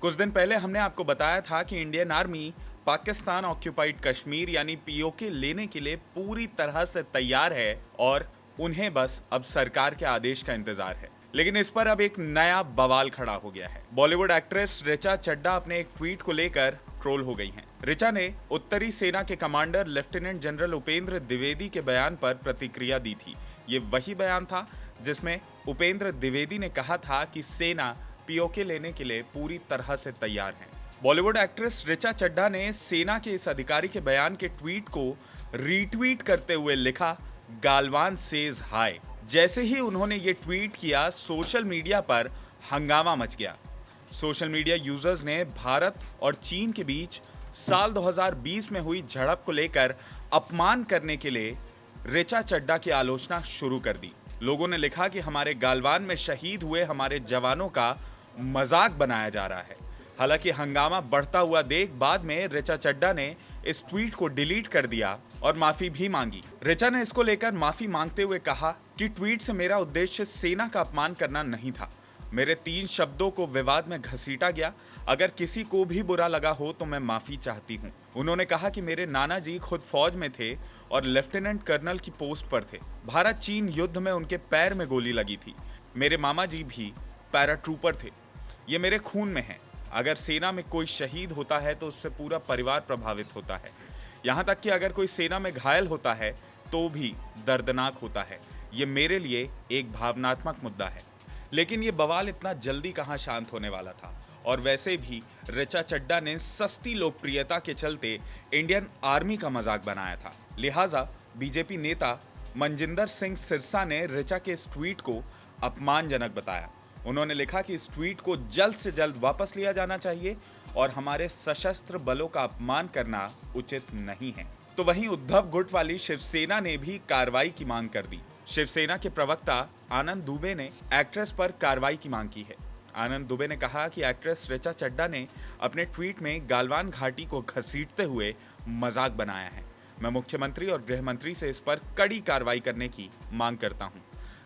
कुछ दिन पहले हमने आपको बताया था कि Indian army Pakistan occupied Kashmir यानी पीओके लेने के लिए पूरी तरह से तैयार है और उन्हें बस अब सरकार के आदेश का इंतजार है। लेकिन इस पर अब एक नया बवाल खड़ा हो गया है। बॉलीवुड एक्ट्रेस ऋचा चड्ढा अपने एक ट्वीट को लेकर ट्रोल हो गई हैं। ऋचा ने उत्तरी सेना के commander lieutenant general Upendra Dwivedi के बयान पर प्रतिक्रिया दी थी। ये वही बयान था जिसमें उपेंद्र द्विवेदी ने कहा था कि सेना पीओके लेने के लिए पूरी तरह से तैयार है। बॉलीवुड एक्ट्रेस ऋचा चड्ढा ने सेना के इस अधिकारी के बयान के ट्वीट को रीट्वीट करते हुए लिखा, गालवान सेज हाय। जैसे ही उन्होंने ये ट्वीट किया, सोशल मीडिया पर हंगामा मच गया। सोशल मीडिया यूजर्स ने भारत और चीन के बीच साल 2020 में हुई झड़प को लेकर अपमान करने के लिए ऋचा चड्ढा की आलोचना शुरू कर दी। लोगों ने लिखा कि हमारे गालवान में शहीद हुए हमारे जवानों का मजाक बनाया जा रहा है। हालांकि हंगामा बढ़ता हुआ देख बाद में ऋचा चड्ढा ने इस ट्वीट को डिलीट कर दिया और माफी भी मांगी। ऋचा ने इसको लेकर माफी मांगते हुए कहा कि ट्वीट से मेरा उद्देश्य सेना का अपमान करना नहीं था। मेरे 3 शब्दों को विवाद में घसीटा गया। अगर किसी को भी बुरा लगा हो तो मैं माफी चाहती हूँ। उन्होंने कहा कि मेरे नाना जी खुद फौज में थे और लेफ्टिनेंट कर्नल की पोस्ट पर थे। भारत चीन युद्ध में उनके पैर में गोली लगी थी। मेरे मामा जी भी पैराट्रूपर थे। ये मेरे खून में है। अगर सेना में कोई शहीद होता है तो उससे पूरा परिवार प्रभावित होता है। यहाँ तक कि अगर कोई सेना में घायल होता है तो भी दर्दनाक होता है। ये मेरे लिए एक भावनात्मक मुद्दा है। लेकिन ये बवाल इतना जल्दी कहाँ शांत होने वाला था। और वैसे भी ऋचा चड्ढा ने सस्ती लोकप्रियता के चलते इंडियन आर्मी का मजाक बनाया था। लिहाजा बीजेपी नेता मनजिंदर सिंह सिरसा ने ऋचा के इस ट्वीट को अपमानजनक बताया। उन्होंने लिखा कि इस ट्वीट को जल्द से जल्द वापस लिया जाना चाहिए और हमारे सशस्त्र बलों का अपमान करना उचित नहीं है। तो वहीं उद्धव गुट वाली शिवसेना ने भी कार्रवाई की मांग कर दी। शिवसेना के प्रवक्ता आनंद दुबे ने एक्ट्रेस पर कार्रवाई की मांग की है। आनंद दुबे ने कहा कि एक्ट्रेस ऋचा चड्ढा ने अपने ट्वीट में गालवान घाटी को घसीटते हुए मजाक बनाया है। मैं मुख्यमंत्री और गृह मंत्री से इस पर कड़ी कार्रवाई करने की मांग करता हूं।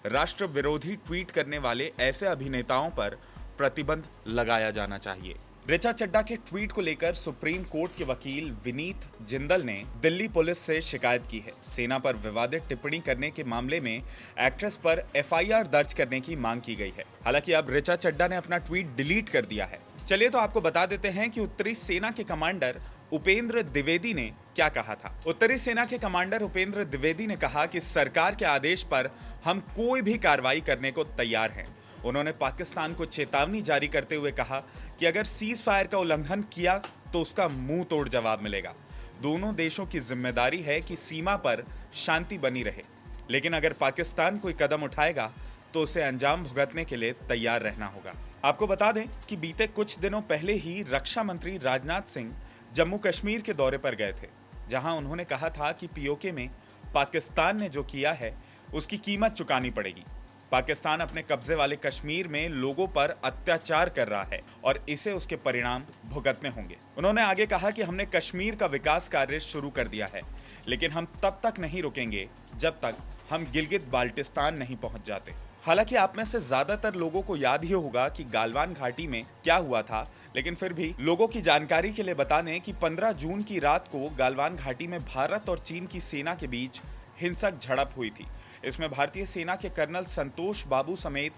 राष्ट्र विरोधी ट्वीट करने वाले ऐसे अभिनेताओं पर प्रतिबंध लगाया जाना चाहिए। ऋचा चड्ढा के ट्वीट को लेकर सुप्रीम कोर्ट के वकील विनीत जिंदल ने दिल्ली पुलिस से शिकायत की है। सेना पर विवादित टिप्पणी करने के मामले में एक्ट्रेस पर एफआईआर दर्ज करने की मांग की गई है। हालांकि अब ऋचा चड्ढा ने अपना ट्वीट डिलीट कर दिया है। चलिए तो आपको बता देते हैं कि उत्तरी सेना के कमांडर उपेंद्र द्विवेदी ने क्या कहा था। उत्तरी सेना के कमांडर उपेंद्र द्विवेदी ने कहा कि सरकार के आदेश पर हम कोई भी कार्रवाई करने को तैयार हैं। उन्होंने पाकिस्तान को चेतावनी जारी करते हुए कहा कि अगर सीज फायर का उल्लंघन किया तो उसका मुंह तोड़ जवाब मिलेगा। दोनों देशों की जिम्मेदारी है कि सीमा पर शांति बनी रहे, लेकिन अगर पाकिस्तान कोई कदम उठाएगा तो उसे अंजाम भुगतने के लिए तैयार रहना होगा। आपको बता दें कि बीते कुछ दिनों पहले ही रक्षा मंत्री राजनाथ सिंह जम्मू कश्मीर के दौरे पर गए थे, जहां उन्होंने कहा था कि पीओके में पाकिस्तान ने जो किया है उसकी कीमत चुकानी पड़ेगी। पाकिस्तान अपने कब्जे वाले कश्मीर में लोगों पर अत्याचार कर रहा है और इसे उसके परिणाम भुगतने होंगे। उन्होंने आगे कहा कि हमने कश्मीर का विकास कार्य शुरू कर दिया है, लेकिन हम तब तक नहीं रुकेंगे जब तक हम गिलगित बाल्टिस्तान नहीं पहुंच जाते। हालांकि आप में से ज्यादातर लोगों को याद ही होगा कि गालवान घाटी में क्या हुआ था, लेकिन फिर भी लोगों की जानकारी के लिए बता दें कि 15 जून की रात को गालवान घाटी में भारत और चीन की सेना के बीच हिंसक झड़प हुई थी। इसमें भारतीय सेना के कर्नल संतोष बाबू समेत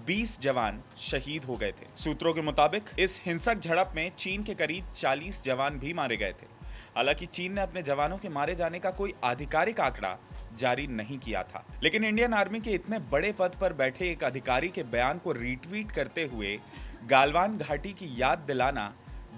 20 जवान शहीद हो गए थे। सूत्रों के मुताबिक इस हिंसक झड़प में चीन के करीब 40 जवान भी मारे गए थे। हालांकि चीन ने अपने जवानों के मारे जाने का कोई आधिकारिक आंकड़ा जारी नहीं किया था, लेकिन इंडियन आर्मी के इतने बड़े पद पर बैठे एक अधिकारी के बयान को रीट्वीट करते हुए गालवान घाटी की याद दिलाना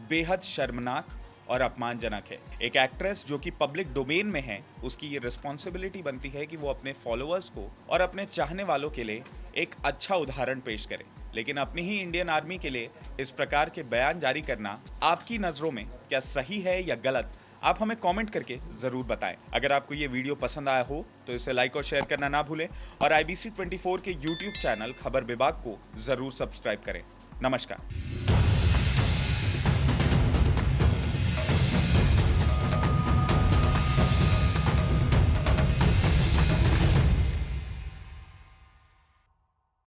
बेहद शर्मनाक और अपमानजनक है। एक एक्ट्रेस जो कि पब्लिक डोमेन में है, उसकी ये रिस्पॉन्सिबिलिटी बनती है कि वो अपने फॉलोअर्स को और अपने चाहने वालों के लिए एक अच्छा उदाहरण पेश करे। लेकिन अपनी ही इंडियन आर्मी के लिए इस प्रकार के बयान जारी करना आपकी नज़रों में क्या सही है या गलत, आप हमें कमेंट करके ज़रूर बताएं। अगर आपको ये वीडियो पसंद आया हो तो इसे लाइक और शेयर करना ना भूलें और IBC 24 के YouTube चैनल खबर विभाग को ज़रूर सब्सक्राइब करें। नमस्कार।